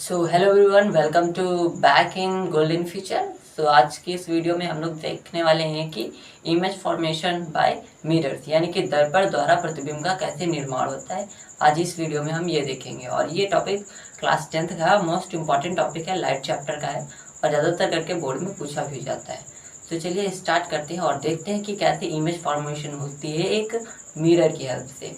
So hello everyone, welcome to back in golden future. So आज की इस video में हम लोग देखने वाले हैं कि इमेज फॉर्मेशन बाय मिरर्स यानी कि दर्पण द्वारा प्रतिबिंब का कैसे निर्माण होता है। आज इस वीडियो में हम ये देखेंगे और ये टॉपिक क्लास 10th का मोस्ट इम्पॉर्टेंट टॉपिक है, लाइट चैप्टर का है और ज़्यादातर करके बोर्ड में पूछा भी जाता है। तो चलिए स्टार्ट करते हैं और देखते हैं कि कैसे इमेज फॉर्मेशन होती है एक मिरर की हेल्प से।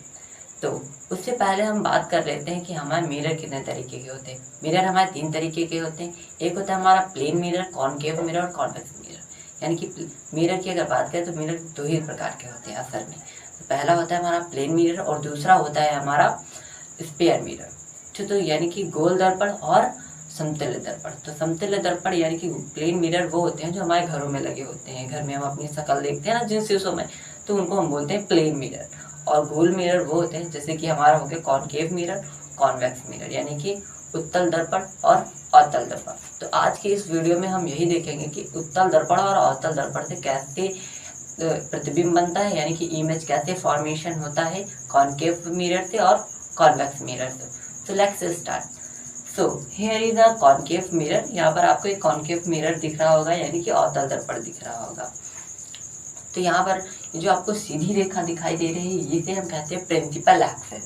तो उससे पहले हम बात कर लेते हैं कि हमारे मिरर कितने तरीके के होते हैं। मिरर हमारे 3 तरीके के होते हैं। एक होता है हमारा प्लेन मिरर, कॉनकेव मिरर और कॉन्वेक्स मिरर। यानी कि मिरर की अगर बात करें तो मिरर 2 ही प्रकार के होते हैं असल में। तो पहला होता है हमारा प्लेन मिरर और दूसरा होता है हमारा स्पेयर मिरर। तो यानी कि गोल दर्पण और समतुल्य दर्पण। तो समतुल्य दर्पण यानी कि प्लेन मिरर वो होते हैं जो हमारे घरों में लगे होते हैं। घर में हम अपनी शक्ल देखते हैं ना जिन शीशों में, तो उनको हम बोलते हैं प्लेन मिरर। और गोल मिरर वो होते हैं जैसे कि हमारा हो गया कॉनकेव मिरर, कॉन्वेक्स मिरर यानी कि उत्तल दर्पण और अवतल दर्पण। तो आज की इस वीडियो में हम यही देखेंगे कि उत्तल दर्पण और अवतल दर्पण से कैसे प्रतिबिंब बनता है, यानी कि इमेज कैसे फॉर्मेशन होता है कॉनकेव मिरर से और कॉन्वेक्स मिरर से। So let's start. So here is a concave mirror. यहाँ पर आपको एक कॉनकेव मिरर दिख रहा होगा यानी कि अवतल दर्पण दिख रहा होगा। तो यहाँ पर जो आपको सीधी रेखा दिखाई दे रही है इसे हम कहते हैं प्रिंसिपल एक्सिस।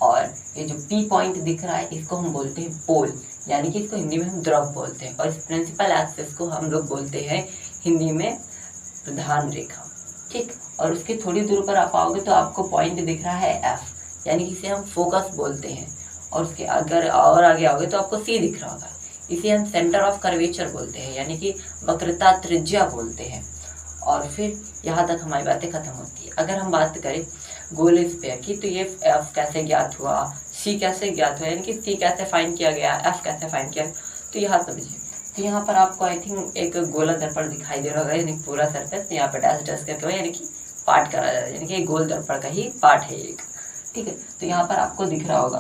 और ये जो पी पॉइंट दिख रहा है इसको हम बोलते हैं पोल, यानी कि इसको हिंदी में हम ध्रुव बोलते हैं। और इस प्रिंसिपल एक्सिस को हम लोग बोलते हैं हिंदी में प्रधान रेखा। ठीक, और उसके थोड़ी दूर पर आप आओगे तो आपको पॉइंट दिख रहा है एफ, यानी कि इसे हम फोकस बोलते हैं। और उसके अगर और आगे आओगे तो आपको सी दिख रहा होगा, इसे हम सेंटर ऑफ कर्वेचर बोलते हैं, यानी कि वक्रता त्रिज्या बोलते हैं। और फिर यहाँ तक हमारी बातें खत्म होती है। अगर हम बात करें गोल स्फीयर की तो ये एफ कैसे ज्ञात हुआ, सी कैसे ज्ञात हुआ, यानी कि सी कैसे फाइंड किया गया, एफ कैसे फाइंड किया, तो यहाँ समझिए। तो यहाँ पर आपको आई थिंक एक गोला दर्पण दिखाई दे रहा होगा, यानी पूरा सरफेस यहाँ पर डैश डैश करके यानी कि पार्ट करा जा रहा है, यानी कि गोल दर्पण का ही पार्ट है एक। ठीक है, तो यहाँ पर आपको दिख रहा होगा।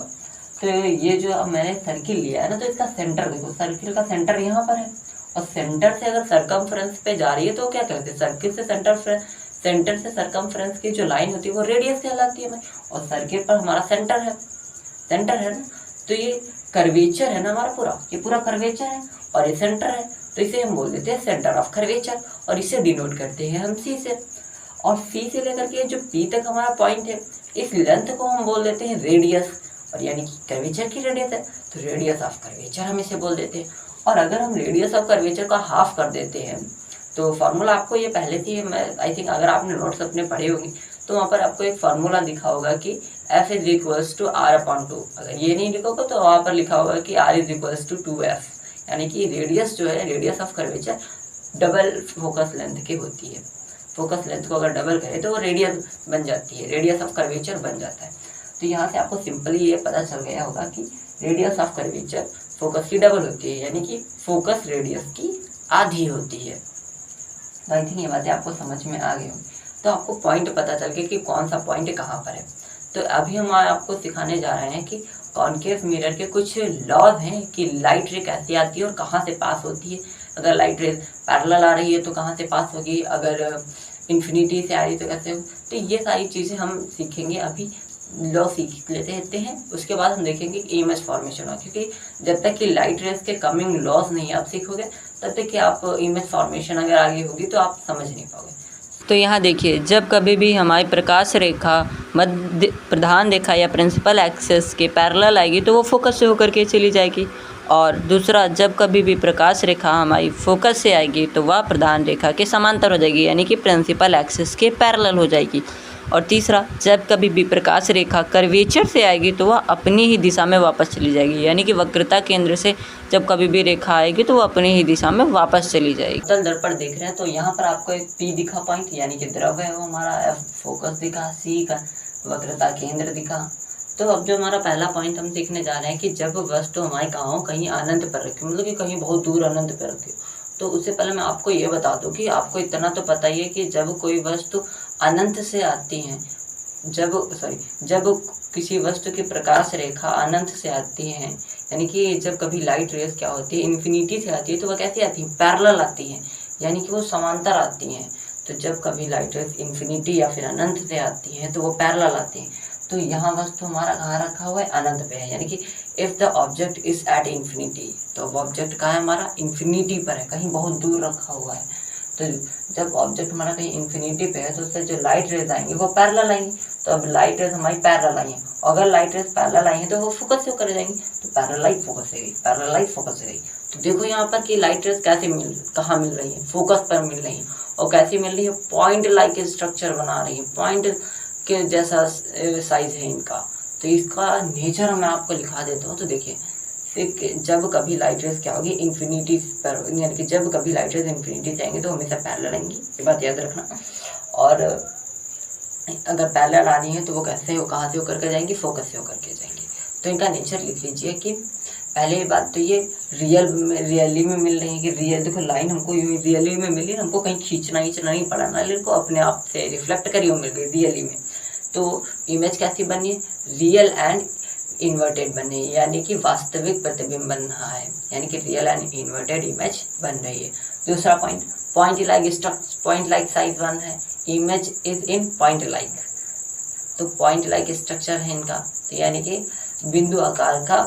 तो ये जो मैंने सर्किल लिया है ना, तो इसका सेंटर देखो, सर्किल का सेंटर यहाँ पर है और सेंटर से अगर सरकमफ्रेंस पे जा रही है तो क्या कहते हैं, सर्किल से सेंटर से सरकमफ्रेंस की जो लाइन होती है वो रेडियस कहलाती है। और सर्किल पर हमारा सेंटर है ना, तो ये कर्वेचर है ना हमारा पूरा, ये पूरा कर्वेचर है और ये सेंटर है, तो इसे हम बोल देते हैं सेंटर ऑफ कर्वेचर और इसे डिनोट करते हैं हम सी से। और सी से लेकर के जो पी तक हमारा पॉइंट है, इस लेंथ को हम बोल देते हैं रेडियस, और यानी कि कर्वेचर की रेडियस है तो रेडियस ऑफ कर्वेचर हम इसे बोल देते हैं। और अगर हम रेडियस ऑफ कर्वेचर का हाफ कर देते हैं तो फार्मूला आपको ये पहले से मैं आई थिंक अगर आपने नोट्स अपने पढ़े होंगे तो वहाँ पर आपको एक फार्मूला दिखा होगा कि F is equals to R/2। अगर ये नहीं लिखोगे तो वहाँ पर लिखा होगा कि R is equals to 2F, यानी कि रेडियस जो है, radius of curvature double focus length की होती है। फोकस लेंथ को अगर डबल करें तो वो रेडियस बन जाती है, रेडियस ऑफ कर्वेचर बन जाता है। तो यहाँ से आपको सिंपली ये पता चल गया होगा कि रेडियस ऑफ कर्वेचर फोकस की डबल होती है, यानी कि फोकस रेडियस की आधी होती है। तो आई थिंक ये बातें आपको समझ में आ गई होंगी। तो आपको पॉइंट पता चल गया कि कौन सा पॉइंट कहाँ पर है। तो अभी हम आपको सिखाने जा रहे हैं कि कॉनकेव मिरर के कुछ लॉज हैं कि लाइट रे कैसे आती है और कहाँ से पास होती है। अगर लाइट रे पैरेलल आ रही है तो कहाँ से पास होगी, अगर इन्फिनिटी से आ रही है तो कैसे। तो ये सारी चीज़ें हम सीखेंगे। अभी लॉ सीख लेते हैं, उसके बाद हम देखेंगे कि इमेज फॉर्मेशन हो, क्योंकि जब तक कि लाइट रेस के कमिंग लॉज नहीं आप सीखोगे तब तक कि आप इमेज फॉर्मेशन अगर आगे होगी तो आप समझ नहीं पाओगे। तो यहाँ देखिए, जब कभी भी हमारी प्रकाश रेखा मध्य प्रधान रेखा या प्रिंसिपल एक्सिस के पैरेलल आएगी तो वो फोकस से होकर के चली जाएगी। और दूसरा, जब कभी भी प्रकाश रेखा हमारी फोकस से आएगी तो वह प्रधान रेखा के समांतर हो जाएगी, यानी कि प्रिंसिपल एक्सिस के पैरेलल हो जाएगी। और तीसरा, जब कभी भी प्रकाश रेखा कर्वेचर से आएगी तो वह अपनी ही दिशा में वापस चली जाएगी, यानी कि वक्रता केंद्र से जब कभी भी रेखा आएगी तो वह अपनी ही दिशा में वापस चली जाएगी। उत्तल दर्पण देख रहे हैं तो यहाँ पर आपको एक पी दिखा पॉइंट, यानी कि द्रव है वो हमारा, एफ फोकस दिखा, सी का वक्रता केंद्र दिखा। तो अब जो हमारा पहला पॉइंट हम सीखने जा रहे हैं कि जब वस्तु हमारे कहाँ हो, कहीं अनंत पर रखी, मतलब कि कहीं बहुत दूर अनंत पर रखी। तो उससे पहले मैं आपको ये बता दूं कि आपको इतना तो पता ही है कि जब कोई वस्तु अनंत से आती है, जब किसी वस्तु की प्रकाश रेखा अनंत से आती है, यानी कि जब कभी लाइट रेस क्या होती है इन्फिनिटी से आती है तो वह कैसे आती है, पैरेलल आती है, यानी कि वो समांतर आती हैं। तो जब कभी लाइट रेस इन्फिनिटी या फिर अनंत से आती हैं तो वो पैरेलल आती हैं। तो यहाँ वस्तु हमारा कहाँ रखा हुआ है, अनंत पे है, यानी कि if the object is at infinity, तो अब ऑब्जेक्ट कहाँ है हमारा, इन्फिनिटी पर है, कहीं बहुत दूर रखा हुआ है। तो जब ऑब्जेक्ट हमारा कहीं इन्फिनिटी पे है तो उससे जो लाइट रेज आएंगे वो पैरेलल आएंगे। तो अब लाइट रेज हमारी पैरेलल आई है, अगर लाइट रेज पैरेलल आई है तो वो फोकस से होकर जाएंगी, तो पैरेलल लाइट फोकस से गई, पैरेलल लाइट फोकस से गई। तो देखो यहाँ पर कि लाइट रेज कैसे कहाँ मिल रही है, फोकस पर मिल रही है, और कैसी मिल रही है, पॉइंट लाइक स्ट्रक्चर बना रही है, पॉइंट के जैसा साइज है इनका। तो इसका नेचर मैं आपको लिखा देता हूँ। तो देखिए जब कभी लाइट रेज क्या होगी, इन्फिनिटी पर, यानी कि जब कभी लाइट रेज इन्फिनिटी से आएंगे तो हमेशा पैरेलल आएंगी, ये बात याद रखना। और अगर पैरेलल आनी है तो वो कैसे हो, कहाँ से होकर के जाएंगी, फोकस से होकर के जाएंगी। तो इनका नेचर लिख लीजिए कि पहले बात तो ये रियली में मिल रही है कि रियल, देखो लाइन हमको रियली में मिली, हमको कहीं खींचना नहीं पड़ा ना, इनको अपने आप से रिफ्लेक्ट करी मिल गई रियली में। तो इमेज कैसी बनी है, रियल एंड इन्वर्टेड बन रही है, यानी कि वास्तविक प्रतिबिंब बन रहा है, यानी कि रियल एंड इन्वर्टेड इमेज बन रही है। दूसरा पॉइंट, पॉइंट लाइक साइज 1 है, image is in point like, तो पॉइंट लाइक स्ट्रक्चर है इनका, तो यानी कि बिंदु आकार का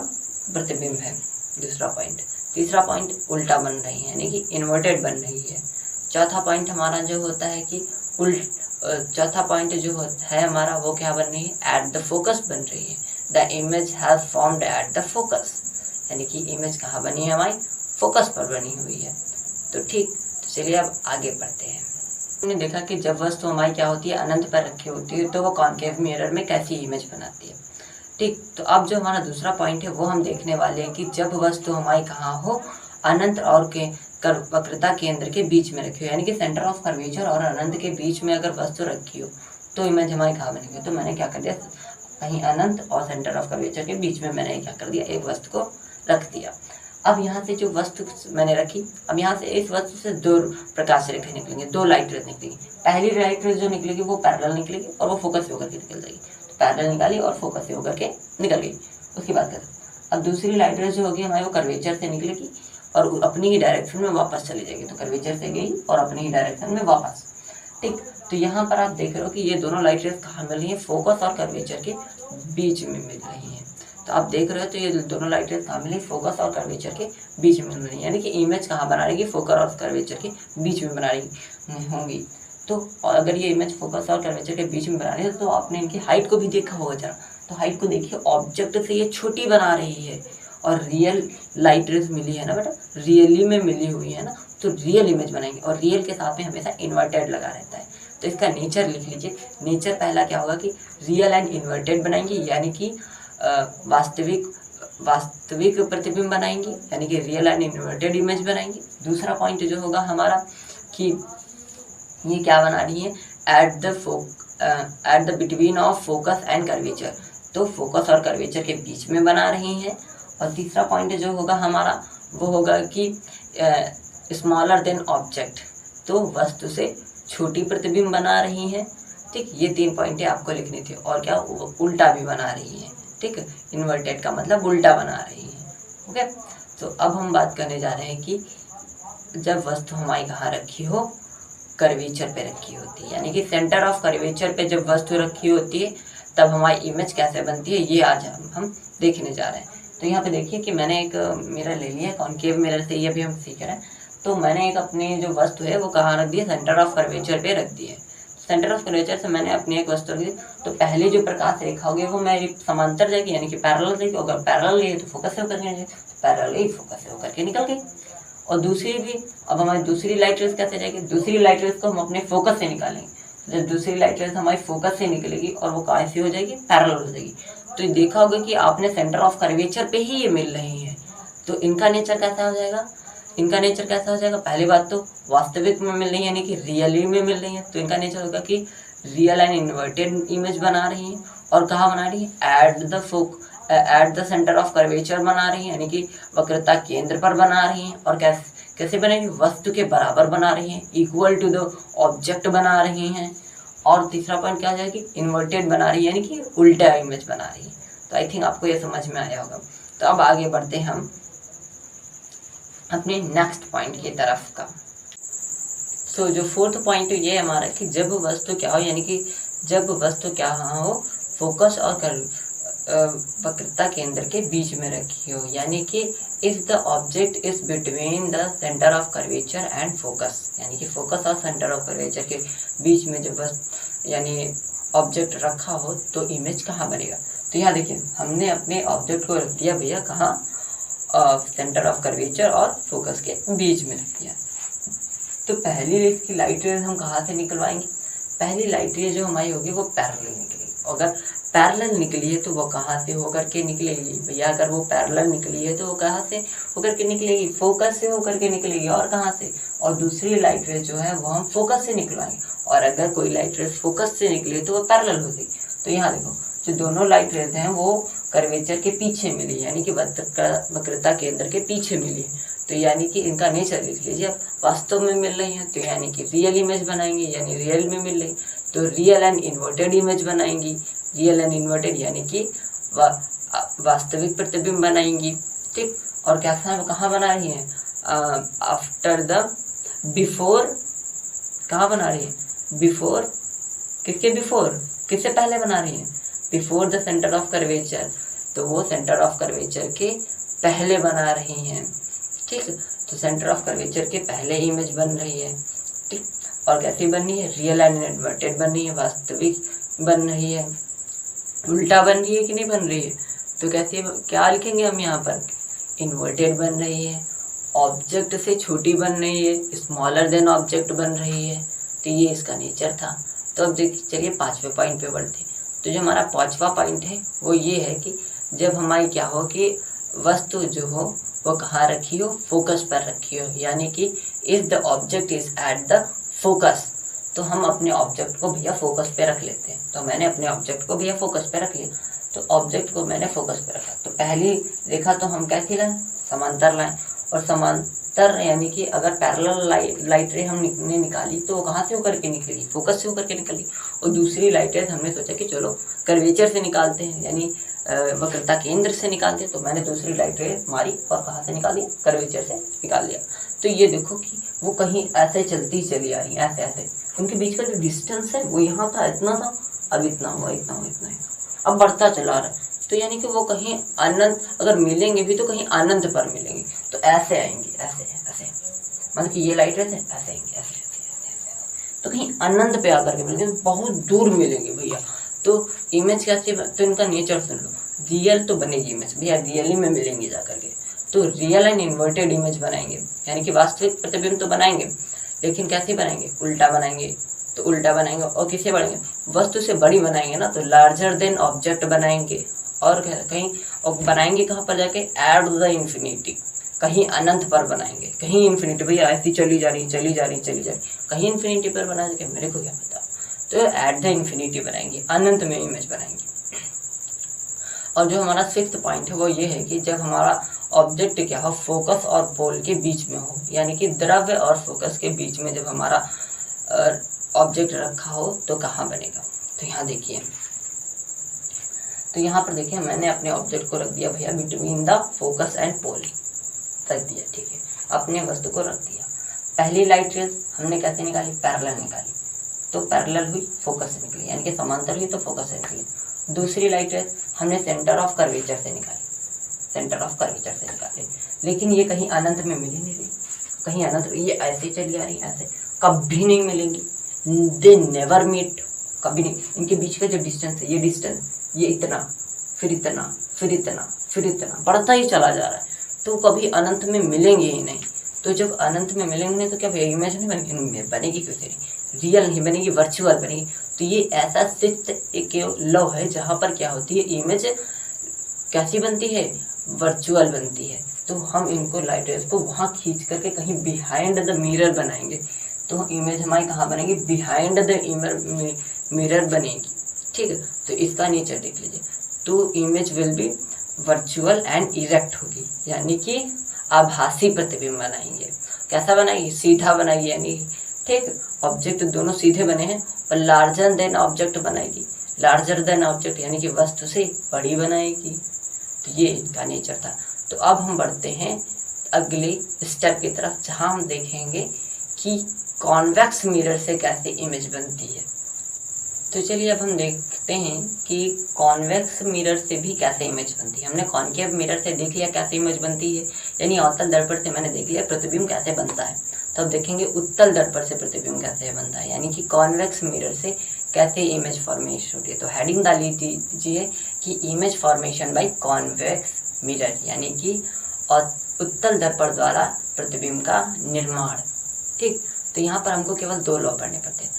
प्रतिबिंब है, दूसरा पॉइंट। तीसरा पॉइंट उल्टा बन रही है, यानी कि इन्वर्टेड बन रही है। चौथा पॉइंट हमारा जो होता है कि चौथा पॉइंट जो है हमारा वो क्या बन रही है, एट द फोकस बन रही है, the image has formed at the focus, यानी कि इमेज कहाँ बनी है, हमारी फोकस पर बनी हुई है। तो ठीक, तो चलिए अब आगे बढ़ते हैं। हमने देखा कि जब वस्तु हमारी क्या होती है, अनंत पर रखी होती है, तो वो कॉन्केव मिरर में कैसी इमेज बनाती है। ठीक, तो अब जो हमारा दूसरा पॉइंट है वो हम देखने वाले हैं कि जब वस्तु हमारी कहाँ हो, अनंत और वक्रता केंद्र के बीच में रखी हो, यानी कि सेंटर ऑफ कर्वेचर और अनंत के बीच में अगर वस्तु रखी हो तो इमेज हमारी कहाँ बनेगी। तो मैंने क्या कर दिया, कहीं अनंत और सेंटर ऑफ कर्वेचर के बीच में मैंने क्या कर दिया, एक वस्तु को रख दिया। अब यहाँ से जो वस्तु मैंने रखी, अब यहाँ से इस वस्तु से दो प्रकाश रेखाएं निकलेंगे, दो लाइट रेज निकलेंगी। पहली लाइट रेज जो निकलेगी वो पैरेलल निकलेगी और वो फोकस से होकर के निकल जाएगी, तो पैरेलल निकाली और फोकस से होकर के निकल गई, उसकी बात करें। अब दूसरी लाइट रेज जो होगी हमारी वो कर्वेचर से निकलेगी और अपनी ही डायरेक्शन में वापस चली जाएगी, तो कर्वेचर से गई और अपनी ही डायरेक्शन में वापस। ठीक, तो यहाँ पर आप देख रहे हो कि ये दोनों लाइट रेज कहाँ मिल रही है, फोकस और कर्वेचर के बीच में मिल रही है। तो आप देख रहे हो तो ये दोनों लाइट रेज कहाँ मिली, फोकस और कर्वेचर के बीच में मिल रही है, यानी कि इमेज कहाँ बना रहेगी, फोकस और कर्वेचर के बीच में बना रही होंगी। तो अगर ये इमेज फोकस और कर्वेचर के बीच में बना रही है तो आपने इनकी हाइट को भी देखा होगा जरा, तो हाइट को देखिए, ऑब्जेक्ट से ये छोटी बना रही है और रियल लाइट रेज मिली है ना बेटा, रियली में मिली हुई है ना, तो रियल इमेज बनाएंगे और रियल के साथ में हमेशा इन्वर्टेड लगा रहता है। तो इसका नेचर लिख लीजिए, नेचर पहला क्या होगा कि रियल एंड इन्वर्टेड बनाएंगे, यानी कि वास्तविक प्रतिबिंब बनाएंगे, यानी कि रियल एंड इन्वर्टेड इमेज बनाएंगे। दूसरा पॉइंट जो होगा हमारा कि ये क्या बना रही है, at the between of focus and curvature, तो फोकस और कर्वेचर के बीच में बना रही हैं। और तीसरा पॉइंट जो होगा हमारा वो होगा कि स्मॉलर देन ऑब्जेक्ट, तो वस्तु से छोटी प्रतिबिंब बना रही हैं। ठीक, ये 3 पॉइंटें आपको लिखनी थी। और क्या, उल्टा भी बना रही हैं। ठीक, इन्वर्टेड का मतलब उल्टा बना रही हैं। ओके, तो अब हम बात करने जा रहे हैं कि जब वस्तु हमारी कहाँ रखी हो, कर्वेचर पे रखी होती है, यानी कि सेंटर ऑफ कर्वेचर पे जब वस्तु रखी होती है तब हमारी इमेज कैसे बनती है, ये आज हम देखने जा रहे हैं। तो यहाँ पे देखिए कि मैंने एक मिरर ले लिया है, कॉन्केव मिरर से ये भी हम सीख रहे हैं। तो मैंने एक अपनी जो वस्तु है वो कहाँ रख दी है, सेंटर ऑफ कर्वेचर पे रख दी है। सेंटर ऑफ कर्वेचर से मैंने अपनी एक वस्तु रख दी, तो पहले जो प्रकाश रेखा होगी वो मेरी समांतर जाएगी, यानी कि पैरेलल जाएगी। अगर पैरेलल गई तो फोकस से होकर के, पैरेलल गई फोकस से होकर के निकल गई। और दूसरी भी, अब हमारी दूसरी लाइट रेज कैसे जाएगी, दूसरी लाइट रेज को हम अपने फोकस से निकालेंगे। जब दूसरी लाइट रेज हमारी फोकस से निकलेगी और वो कैसे हो जाएगी, पैरेलल हो जाएगी। तो देखा होगा कि आपने सेंटर ऑफ कर्वेचर पे ही ये मिल रही है, तो इनका नेचर कैसा हो जाएगा, इनका नेचर कैसा हो जाएगा, पहली बात तो वास्तविक में मिल रही है, यानी कि रियली में मिल रही है, तो इनका नेचर होगा कि रियल एंड इन्वर्टेड इमेज बना रही है। और कहाँ बना रही है, at the centre of curvature बना रही है, यानी कि वक्रता केंद्र पर बना रही है। और कैसे बनेगी, वस्तु के बराबर बना रही है, इक्वल टू द ऑब्जेक्ट बना रही हैं। और तीसरा पॉइंट क्या आ जाएगी, इन्वर्टेड बना रही है, यानी कि उल्टा इमेज बना रही है। तो आई थिंक आपको ये समझ में आया होगा। तो अब आगे बढ़ते हैं हम अपने नेक्स्ट पॉइंट की तरफ का। जो 4th पॉइंट ये हमारा कि जब वस्तु क्या हो, यानी कि जब वस्तु क्या हो, फोकस और वक्रता केंद्र के बीच में रखी हो, यानी कि if the object is between the centre of curvature and focus, यानी कि फोकस और सेंटर ऑफ कर्वेचर के बीच में जब यानी ऑब्जेक्ट रखा हो तो इमेज कहाँ बनेगा। तो यहाँ देखिए हमने अपने ऑब्जेक्ट को रख दिया भैया कहाँ, सेंटर ऑफ कर्वेचर और फोकस के बीच में रख दिया। तो पहली रेज की लाइट रेज हम कहाँ से निकलवाएंगे, पहली लाइट रेज जो हमारी होगी वो पैरेलल निकलेगी। अगर पैरेलल निकली है तो वो कहाँ से होकर के निकलेगी भैया, अगर वो पैरेलल निकली है तो वो कहाँ से होकर के निकलेगी, फोकस से होकर के निकलेगी। और कहाँ से, और दूसरी लाइट रेज जो है वो हम फोकस से निकलवाएंगे, और अगर कोई लाइट रेज फोकस से निकली तो वो पैरेलल हो गई। तो यहाँ देखो जो दोनों लाइट रेज हैं वो कर्वेचर के पीछे मिली, यानी कि वक्रता केंद्र के पीछे मिली है। तो यानी कि इनका नेचर लिख लीजिए, अब वास्तव में मिल रही हैं तो यानी कि रियल इमेज बनाएंगे, यानी रियल में मिल रही तो रियल एंड इन्वर्टेड इमेज बनाएंगी, रियल एंड इन्वर्टेड यानी कि वास्तविक प्रतिबिंब बनाएंगी। ठीक, और कैसा कहाँ बना रही है, आफ्टर द बिफोर, कहाँ बना रही है, बिफोर, किसके बिफोर, किससे पहले बना रही है, before the centre of curvature, तो वो सेंटर ऑफ कर्वेचर के पहले बना रही हैं। ठीक, तो सेंटर ऑफ कर्वेचर के पहले इमेज बन रही है। ठीक, और कैसी बन रही है, रियल एंड इन्वर्टेड बन रही है, वास्तविक बन रही है, उल्टा बन रही है कि नहीं बन रही है, तो कैसे क्या लिखेंगे हम यहाँ पर, इन्वर्टेड बन रही है, ऑब्जेक्ट से छोटी बन रही है, स्मॉलर देन ऑब्जेक्ट बन रही है। तो ये इसका नेचर था। तो अब देखिए चलिए पांचवें पॉइंट पे बढ़ते। तो जो हमारा पांचवा पॉइंट है वो ये है कि जब हमारी क्या हो कि वस्तु जो हो वो कहाँ रखी हो, फोकस पर रखी हो, यानी कि if the object is at the focus, तो हम अपने ऑब्जेक्ट को भैया फोकस पे रख लेते हैं। तो मैंने अपने ऑब्जेक्ट को भैया फोकस पे रख लिया, तो ऑब्जेक्ट को मैंने फोकस पे रखा। तो पहली रेखा तो हम कैसी लाएं, समांतर लाएं, और समांतर यानी कि अगर पैरेलल लाइट रे हमने निकाली तो वो कहाँ से होकर के निकलेगी, फोकस से होकर के निकली। और दूसरी लाइट रे हमने सोचा कि चलो कर्वेचर से निकालते हैं, यानी वक्रता केंद्र से निकालते हैं। तो मैंने दूसरी लाइट रे मारी और कहाँ से निकाल दिया, कर्वेचर से निकाल लिया। तो ये देखो कि वो कहीं ऐसे चलती चली आ रही है, ऐसे ऐसे, उनके बीच का जो डिस्टेंस है वो यहाँ था, इतना था, अब इतना हुआ, इतना हुआ, इतना हुआ, अब बढ़ता चला रहा है। तो यानी कि वो कहीं अनंत, अगर मिलेंगे भी तो कहीं अनंत पर मिलेंगे। तो ऐसे आएंगे, ऐसे ऐसे, मतलब कि ये लाइट ऐसे ऐसे आएंगे, ऐसे ऐसे, तो कहीं अनंत पे आकर के मिलेंगे, बहुत दूर मिलेंगे भैया। तो इमेज कैसे, तो इनका नेचर सुन लो, रियल तो बनेगी इमेज भैया, रियली में मिलेंगे जाकर के। तो रियल एंड इन्वर्टेड इमेज बनाएंगे, यानी कि वास्तविक प्रतिबिंब तो बनाएंगे, लेकिन कैसे बनाएंगे, उल्टा बनाएंगे। तो उल्टा बनाएंगे और किसे बढ़ेंगे, वस्तु से बड़ी बनाएंगे ना, तो लार्जर देन ऑब्जेक्ट बनाएंगे। और कहीं और बनाएंगे कहाँ पर जाके, एट द इन्फिनिटी, कहीं अनंत पर बनाएंगे, कहीं इन्फिनिटी, भैया ऐसी चली जा रही, चली जा रही, चली जा रही, कहीं इन्फिनिटी पर बना के मेरे को क्या पता। तो एट द इन्फिनिटी बनाएंगे, अनंत में इमेज बनाएंगे। और जो हमारा सिक्स्थ पॉइंट है वो ये है कि जब हमारा ऑब्जेक्ट क्या हो, फोकस और पोल के बीच में हो, यानी कि द्रव्य और फोकस के बीच में जब हमारा ऑब्जेक्ट रखा हो तो कहाँ बनेगा। तो यहाँ देखिए, तो यहाँ पर देखिए मैंने अपने ऑब्जेक्ट को रख दिया भैया between the focus and pole, रख दिया। ठीक है, अपने वस्तु को रख दिया। पहली लाइट रेज हमने कैसे निकाली, पैरेलल निकाली, तो पैरेलल हुई, फोकस से निकली, यानी कि समांतर हुई तो फोकस से निकली। दूसरी लाइट रेज हमने सेंटर ऑफ कर्वेचर से निकाली, सेंटर ऑफ कर्वेचर से निकाले, लेकिन ये कहीं अनंत में मिली नहीं रही, कहीं अनंत, ये ऐसे चली आ रही, ऐसे कभी नहीं मिलेंगी, दे नेवर मीट, कभी नहीं। इनके बीच का जो डिस्टेंस है, ये डिस्टेंस, ये इतना, फिर इतना, फिर इतना, फिर इतना बढ़ता ही चला जा रहा है, तो कभी अनंत में मिलेंगे ही नहीं। तो जब अनंत में मिलेंगे नहीं तो क्या इमेज नहीं बनेगी, बनेगी क्यों नहीं, रियल नहीं बनेगी, वर्चुअल बनेगी। तो ये ऐसा सिर्फ एक लॉ है जहाँ पर क्या होती है, इमेज कैसी बनती है, वर्चुअल बनती है। तो हम इनको लाइट रेज को वहाँ खींच करके कहीं बिहाइंड द मिरर बनाएंगे, तो इमेज हमारी कहाँ बनेगी, बिहाइंड द मिरर बनेगी। ठीक है, तो इसका नेचर देख लीजिए। तो image will be virtual and erect होगी, यानी कि आभासी प्रतिबिंब बनाएंगे। कैसा बनाएगी, सीधा बनाएगी, यानी ठीक ऑब्जेक्ट दोनों सीधे बने हैं, और लार्जर देन ऑब्जेक्ट बनाएगी, लार्जर देन ऑब्जेक्ट यानी कि वस्तु से बड़ी बनाएगी। तो ये इनका नेचर था। तो अब हम बढ़ते हैं अगले स्टेप की तरफ, जहाँ हम देखेंगे कि कॉन्वेक्स मिरर से कैसे इमेज बनती है। तो चलिए अब हम देखते हैं कि कॉन्वेक्स मिरर से भी कैसे इमेज बनती है। हमने कॉन्केव मिरर से देख लिया कैसे इमेज बनती है, यानी अवतल दर्पण से मैंने देख लिया प्रतिबिंब कैसे बनता है। तो अब देखेंगे उत्तल दर्पण से प्रतिबिंब कैसे बनता है, यानी कि कॉन्वेक्स मिरर से कैसे इमेज फॉर्मेशन होती है। तो हेडिंग डाल लीजिए कि image formation by convex mirror, यानी कि उत्तल दर्पण द्वारा प्रतिबिंब का निर्माण। ठीक, तो यहाँ पर हमको केवल 2 लॉ पढ़ने पड़ते हैं।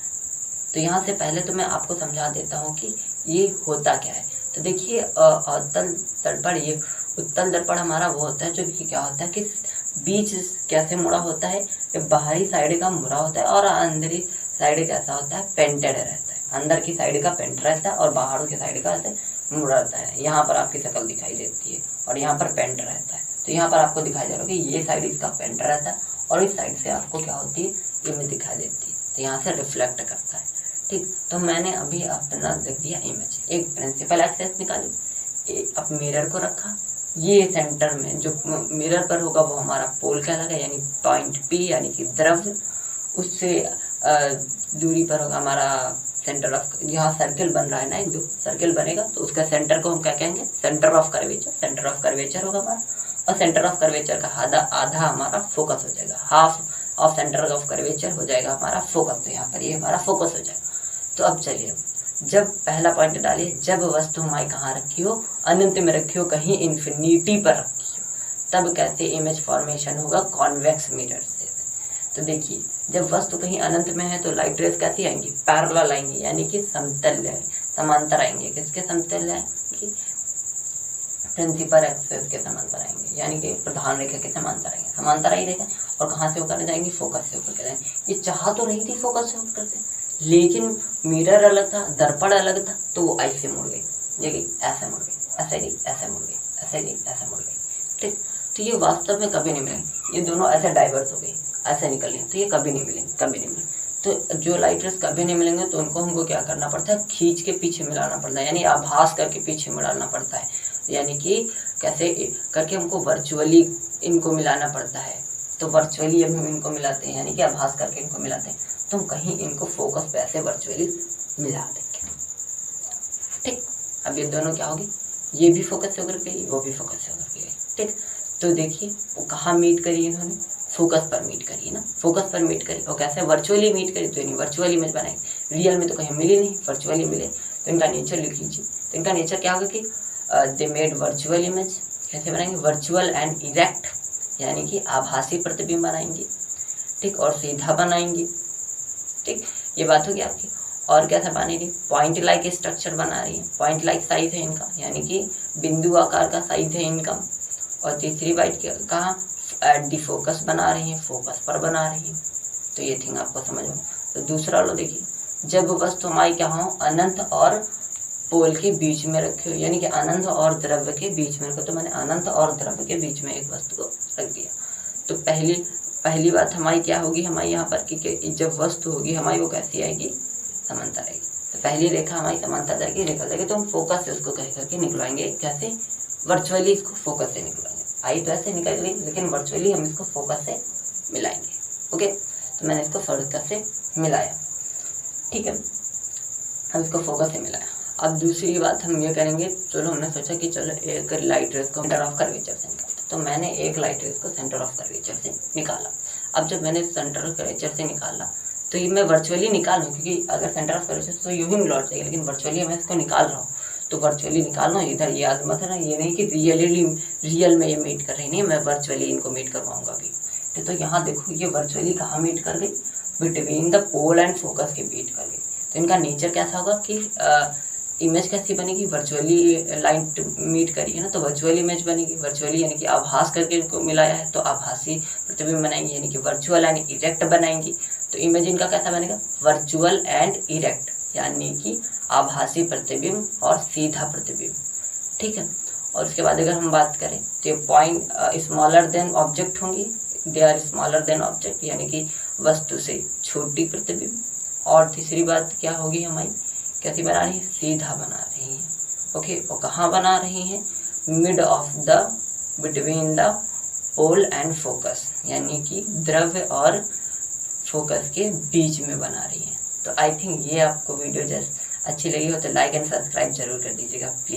तो यहाँ से पहले तो मैं आपको समझा देता हूँ कि ये होता क्या है। तो देखिए अवतल दर्पण, ये उत्तल दर्पण हमारा वो होता है जो कि क्या होता है कि बीच कैसे मुड़ा होता है, ये बाहरी साइड का मुड़ा होता है और अंदरी साइड कैसा होता है, पेंटेड रहता है। अंदर की साइड का पेंट रहता है और बाहर की साइड का ऐसे मुड़ा रहता है। यहाँ पर आपकी शक्ल दिखाई देती है और यहाँ पर पेंट रहता है। तो यहाँ पर आपको दिखाई दे रहा है कि ये साइड इसका पेंट रहता है और इस साइड से आपको क्या होती है, इमेज दिखाई देती है। तो यहाँ से रिफ्लेक्ट करता है। ठीक, तो मैंने अभी अपना देख दिया इमेज, एक प्रिंसिपल एक्सेस निकाली, अब मिरर को रखा, ये सेंटर में जो मिरर पर होगा वो हमारा पोल कहलाएगा, यानी पॉइंट पी, यानी कि द्रव्य। उससे दूरी पर होगा हमारा सेंटर ऑफ, यहाँ सर्किल बन रहा है ना, एक जो सर्किल बनेगा तो उसका सेंटर को हम क्या कहेंगे, centre of curvature. Centre of curvature होगा हमारा, और सेंटर ऑफ कर्वेचर का आधा हमारा फोकस हो जाएगा, half of centre of curvature हो जाएगा हमारा फोकस। तो यहाँ पर ये हमारा फोकस हो जाएगा। तो अब चलिए, जब पहला पॉइंट डालिए, जब वस्तु हमारी कहाँ रखी हो, अनंत में रखी हो, कहीं इन्फिनिटी पर रखी हो, तब कैसे इमेज फॉर्मेशन होगा, कॉन्वेक्स मिरर से। तो देखिए, जब वस्तु कहीं अनंत में है तो लाइट रेज कैसी आएंगी, पैरेलल आएंगी, यानी कि समतल समांतर आएंगे। किसके समतल आएंगे, प्रिंसिपल एक्सेस के समांतर आएंगे, यानी कि प्रधान रेखा के समांतर आएंगे। समांतर आई रेखा, और कहाँ से होकर जाएंगी, फोकस से होकर जाएंगे। ये चाह तो रही थी फोकस से होकर से, लेकिन मिरर अलग था, दर्पण अलग था, तो वो ऐसे मुड़ गई, देखिए ऐसे मुड़ गई, ऐसे नहीं ऐसे मुड़ गई, ऐसे नहीं ऐसे मुड़ गई। ठीक, तो ये वास्तव में कभी नहीं मिलेंगे, ये दोनों ऐसे डाइवर्स हो गई, ऐसे निकल गए, तो ये कभी नहीं मिलेंगे, कभी नहीं मिलेंगे। तो जो लाइट रेज कभी नहीं मिलेंगे तो उनको हमको क्या करना पड़ता है, खींच के पीछे मिलाना पड़ता है, यानी आभास करके पीछे मिलाना पड़ता है, यानी कि कैसे करके हमको वर्चुअली इनको मिलाना पड़ता है। तो वर्चुअली हम इनको मिलाते हैं, यानी कि आभास करके इनको मिलाते हैं, तो हम कहीं इनको फोकस पे ऐसे वर्चुअली मिला देंगे। ठीक, अब ये दोनों क्या होगी, ये भी फोकस से होकर गई, वो भी फोकस से होकर गई। ठीक, तो देखिए वो कहाँ मीट करी इन्होंने, फोकस पर मीट करी ना, फोकस पर मीट करी, और कैसे वर्चुअली मीट करी, तो यानी वर्चुअली इमेज बनाई। रियल में तो कहीं मिली नहीं, वर्चुअली मिले, तो इनका नेचर लिख लीजिए। तो इनका नेचर क्या होगा कि दे मेड वर्चुअल इमेज। कैसे बनाएंगे, वर्चुअल एंड इरेक्ट, यानी कि आभासी प्रतिबिंब बनाएंगे। ठीक, और सीधा बनाएंगे। ठीक, ये बात होगी आपकी। और कैसा बना रही, पॉइंट लाइक स्ट्रक्चर बना रही है, पॉइंट लाइक साइज है इनका, यानी कि बिंदु आकार का साइज है इनका। और तीसरी बात कहाँ, एट दी फोकस बना रही है, फोकस पर बना रही है। तो ये थिंग आपको समझ में। तो दूसरा लो देखिए, जब वस्तु हमारी क्या हो, अनंत और पोल के बीच में रखे हो, यानी कि अनंत और द्रव्य के बीच में रखो। तो मैंने अनंत और द्रव्य के बीच में एक वस्तु को रख दिया। तो पहली बात हमारी क्या होगी, हमारी यहाँ पर कि जब वस्तु होगी हमारी वो कैसी आएगी, समांतर आएगी। तो पहली रेखा हमारी समांतर जाएगी, निकल जाएगी, तो हम फोकस से उसको कह करके निकलवाएंगे। कैसे, वर्चुअली इसको फोकस से निकलवाएंगे। आई तो ऐसे निकल गई, लेकिन वर्चुअली हम इसको फोकस से मिलाएंगे। ओके, तो मैंने इसको फोकस से मिलाया। ठीक है, अब इसको फोकस से मिलाया। अब दूसरी बात हम ये करेंगे, चलो हमने सोचा कि चलो एक लाइट रेज को सेंटर ऑफ कर्वेचर से निकालते, तो मैंने एक लाइट रेज को सेंटर ऑफ कर्वेचर से निकाला। अब जब मैंने सेंटर ऑफ कर्वेचर से निकाला तो ये मैं वर्चुअली निकाल लूँ, क्योंकि अगर सेंटर ऑफ कर्वेचर तो यूं ही लौट जाएगी, लेकिन वर्चुअली मैं इसको निकाल रहा हूँ। तो वर्चुअली निकाल रहा हूँ, इधर याद मत है, ये नहीं कि रियल में ये मीट कर रही नहीं, मैं वर्चुअली इनको मीट करवाऊंगा अभी। तो यहाँ देखो, ये वर्चुअली कहाँ मीट कर गई, between the pole and focus के बीट कर गई। तो इनका नेचर कैसा होगा कि इमेज कैसी बनेगी, वर्चुअली लाइट मीट करी है ना, तो वर्चुअल इमेज बनेगी। वर्चुअली यानी कि आभास करके इनको मिलाया है, तो आभासी प्रतिबिंब बनाएंगे, यानी कि वर्चुअल एंड इरेक्ट बनाएंगी। तो इमेज इनका कैसा बनेगा, वर्चुअल एंड इरेक्ट, यानी कि आभासी प्रतिबिंब और सीधा प्रतिबिंब। ठीक है, और उसके बाद अगर हम बात करें तो ये पॉइंट स्मॉलर देन ऑब्जेक्ट होंगी, they are smaller than object, यानी कि वस्तु से छोटी प्रतिबिंब। और तीसरी बात क्या होगी हमारी, कैसी बना रही है, सीधा बना रही है। ओके, वो कहाँ बना रही है, mid of the between the pole and focus, यानी कि द्रव्य और फोकस के बीच में बना रही है। तो आई थिंक ये आपको वीडियो जस्ट अच्छी लगी हो तो लाइक एंड सब्सक्राइब जरूर कर दीजिएगा प्लीज़।